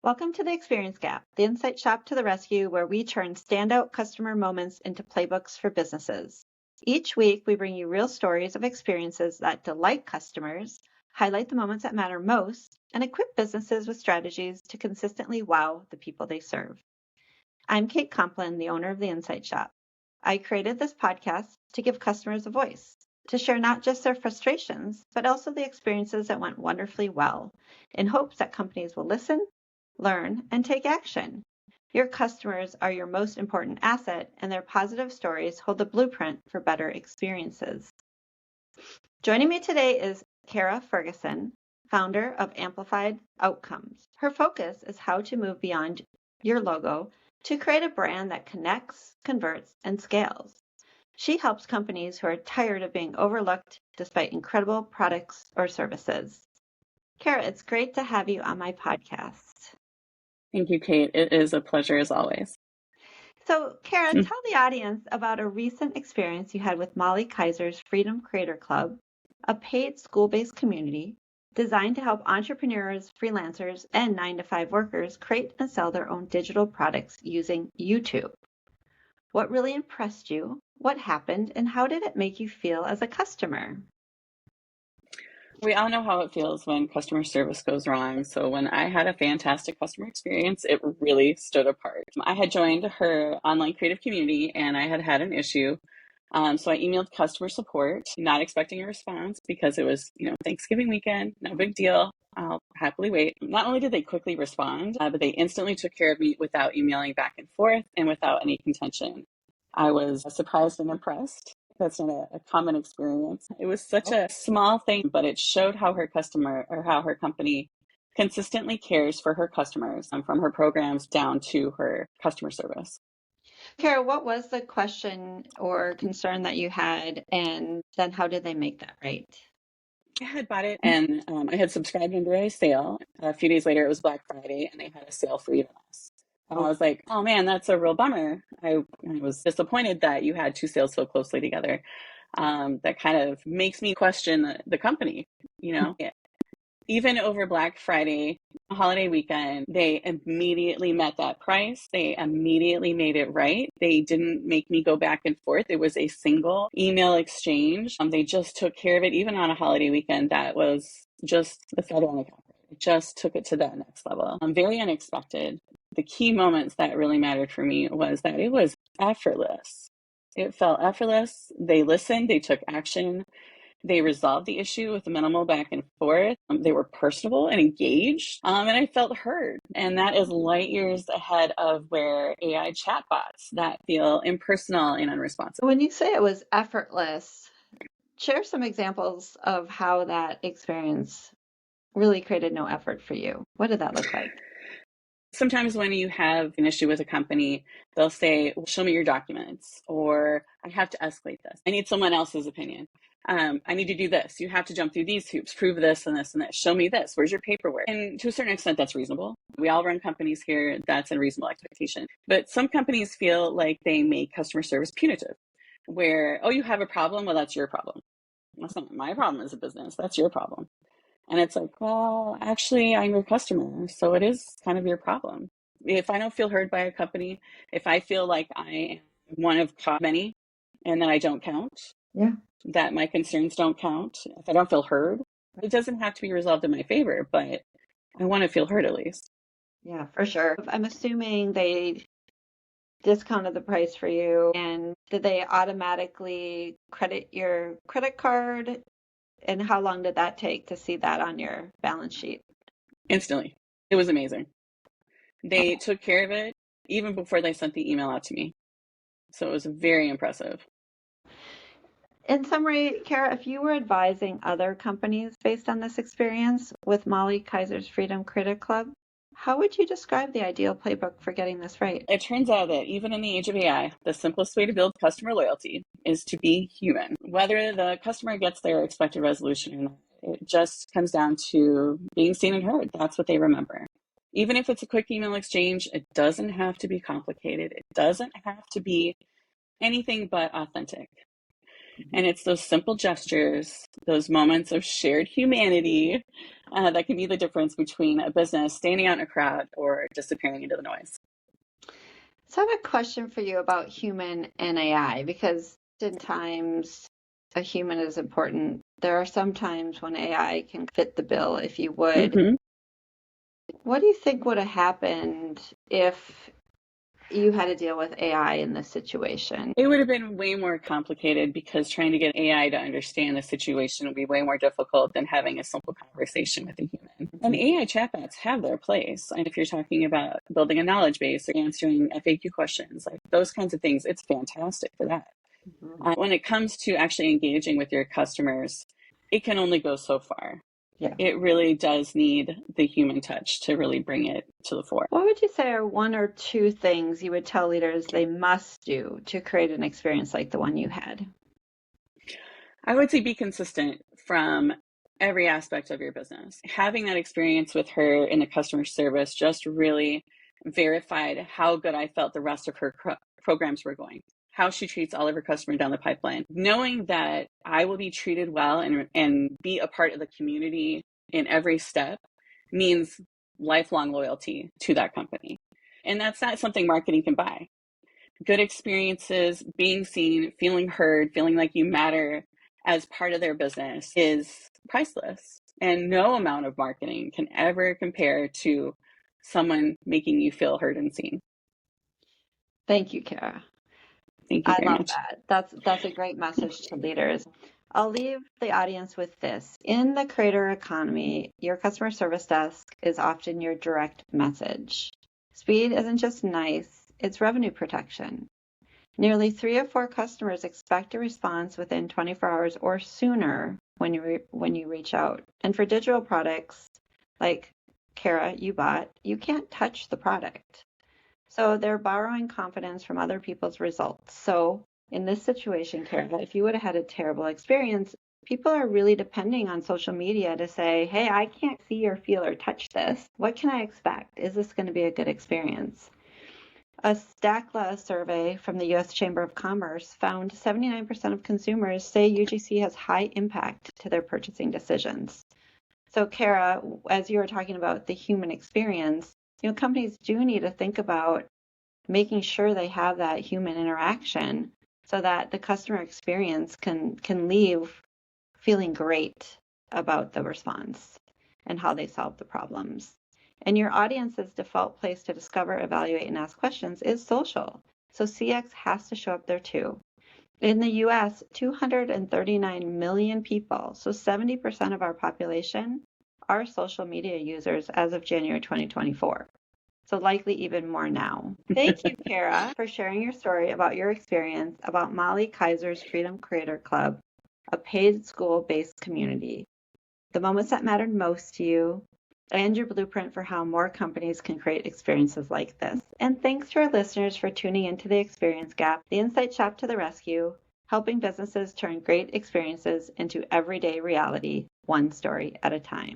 Welcome to the Experience Gap, the insight shop to the rescue where we turn standout customer moments into playbooks for businesses. Each week, we bring you real stories of experiences that delight customers, highlight the moments that matter most, and equip businesses with strategies to consistently wow the people they serve. I'm Kate Complin, the owner of the Insight Shop. I created this podcast to give customers a voice, to share not just their frustrations, but also the experiences that went wonderfully well, in hopes that companies will listen, learn, and take action. Your customers are your most important asset, and their positive stories hold the blueprint for better experiences. Joining me today is Kara Ferguson, founder of Amplified Outcomes. Her focus is how to move beyond your logo to create a brand that connects, converts, and scales. She helps companies who are tired of being overlooked despite incredible products or services. Kara, it's great to have you on my podcast. Thank you, Kate. It is a pleasure as always. So, Kara, tell the audience about a recent experience you had with Molly Kaiser's Freedom Creator Club, a paid school-based community designed to help entrepreneurs, freelancers, and 9-to-5 workers create and sell their own digital products using YouTube. What really impressed you? What happened? And how did it make you feel as a customer? We all know how it feels when customer service goes wrong. So when I had a fantastic customer experience, it really stood apart. I had joined her online creative community and I had had an issue. So I emailed customer support, not expecting a response because it was, Thanksgiving weekend, no big deal. I'll happily wait. Not only did they quickly respond, but they instantly took care of me without emailing back and forth and without any contention. I was surprised and impressed. That's not a common experience. It was such a small thing, but it showed how her company consistently cares for her customers, from her programs down to her customer service. Kara, what was the question or concern that you had, and then how did they make that right? I had bought it and I had subscribed under a sale. A few days later, it was Black Friday and they had a sale for even less. And I was like, oh man, that's a real bummer. I was disappointed that you had two sales so closely together. That kind of makes me question the company, Even over Black Friday, holiday weekend, they immediately met that price. They immediately made it right. They didn't make me go back and forth. It was a single email exchange. They just took care of it. Even on a holiday weekend, that was just the feather on the cap. It just took it to that next level. Very unexpected. The key moments that really mattered for me was that it was effortless. It felt effortless. They listened, they took action. They resolved the issue with minimal back and forth. They were personable and engaged, and I felt heard. And that is light years ahead of where AI chatbots that feel impersonal and unresponsive. When you say it was effortless, share some examples of how that experience really created no effort for you. What did that look like? Sometimes when you have an issue with a company, they'll say, well, show me your documents, or I have to escalate this. I need someone else's opinion. I need to do this. You have to jump through these hoops, prove this and this and this. Show me this. Where's your paperwork? And to a certain extent, that's reasonable. We all run companies here. That's a reasonable expectation. But some companies feel like they make customer service punitive, where, oh, you have a problem? Well, that's your problem. That's not my problem as a business. That's your problem. And it's like, well, actually, I'm your customer, so it is kind of your problem. If I don't feel heard by a company, if I feel like I am one of many and that I don't count, that my concerns don't count, if I don't feel heard, it doesn't have to be resolved in my favor, but I want to feel heard at least. Yeah, for sure. I'm assuming they discounted the price for you, and did they automatically credit your credit card? And how long did that take to see that on your balance sheet? Instantly. It was amazing. They took care of it even before they sent the email out to me. So it was very impressive. In summary, Kara, if you were advising other companies based on this experience with Molly Kaiser's Freedom Creator Club, how would you describe the ideal playbook for getting this right? It turns out that even in the age of AI, the simplest way to build customer loyalty is to be human. Whether the customer gets their expected resolution or not, it just comes down to being seen and heard. That's what they remember. Even if it's a quick email exchange, it doesn't have to be complicated. It doesn't have to be anything but authentic. And it's those simple gestures, those moments of shared humanity that can be the difference between a business standing out in a crowd or disappearing into the noise. So I have a question for you about human and AI, because oftentimes a human is important. There are some times when AI can fit the bill, if you would. Mm-hmm. What do you think would have happened if you had to deal with AI in this situation? It would have been way more complicated because trying to get AI to understand the situation would be way more difficult than having a simple conversation with a human. And AI chatbots have their place. And if you're talking about building a knowledge base or answering FAQ questions, like those kinds of things, it's fantastic for that. When it comes to actually engaging with your customers, it can only go so far. Yeah. It really does need the human touch to really bring it to the fore. What would you say are one or two things you would tell leaders they must do to create an experience like the one you had? I would say be consistent from every aspect of your business. Having that experience with her in the customer service just really verified how good I felt the rest of her programs were going, how she treats all of her customers down the pipeline. Knowing that I will be treated well and be a part of the community in every step means lifelong loyalty to that company. And that's not something marketing can buy. Good experiences, being seen, feeling heard, feeling like you matter as part of their business is priceless. And no amount of marketing can ever compare to someone making you feel heard and seen. Thank you, Kara. Thank you very I love much. that. That's a great message to leaders. I'll leave the audience with this. In the creator economy, your customer service desk is often your direct message. Speed isn't just nice, it's revenue protection. Nearly 3 of 4 customers expect a response within 24 hours or sooner when you reach out. And for digital products like Kara, you bought, you can't touch the product. So they're borrowing confidence from other people's results. So in this situation, Kara, if you would have had a terrible experience, people are really depending on social media to say, hey, I can't see or feel or touch this. What can I expect? Is this going to be a good experience? A STACLA survey from the U.S. Chamber of Commerce found 79% of consumers say UGC has high impact to their purchasing decisions. So Kara, as you were talking about the human experience, companies do need to think about making sure they have that human interaction so that the customer experience can leave feeling great about the response and how they solve the problems. And your audience's default place to discover, evaluate, and ask questions is social. So CX has to show up there too. In the US, 239 million people, so 70% of our population, are social media users as of January 2024. So likely even more now. Thank you, Kara, for sharing your story about your experience about Molly Kaiser's Freedom Creator Club, a paid school-based community, the moments that mattered most to you, and your blueprint for how more companies can create experiences like this. And thanks to our listeners for tuning into The Experience Gap, the Insight Shop to the rescue, helping businesses turn great experiences into everyday reality, one story at a time.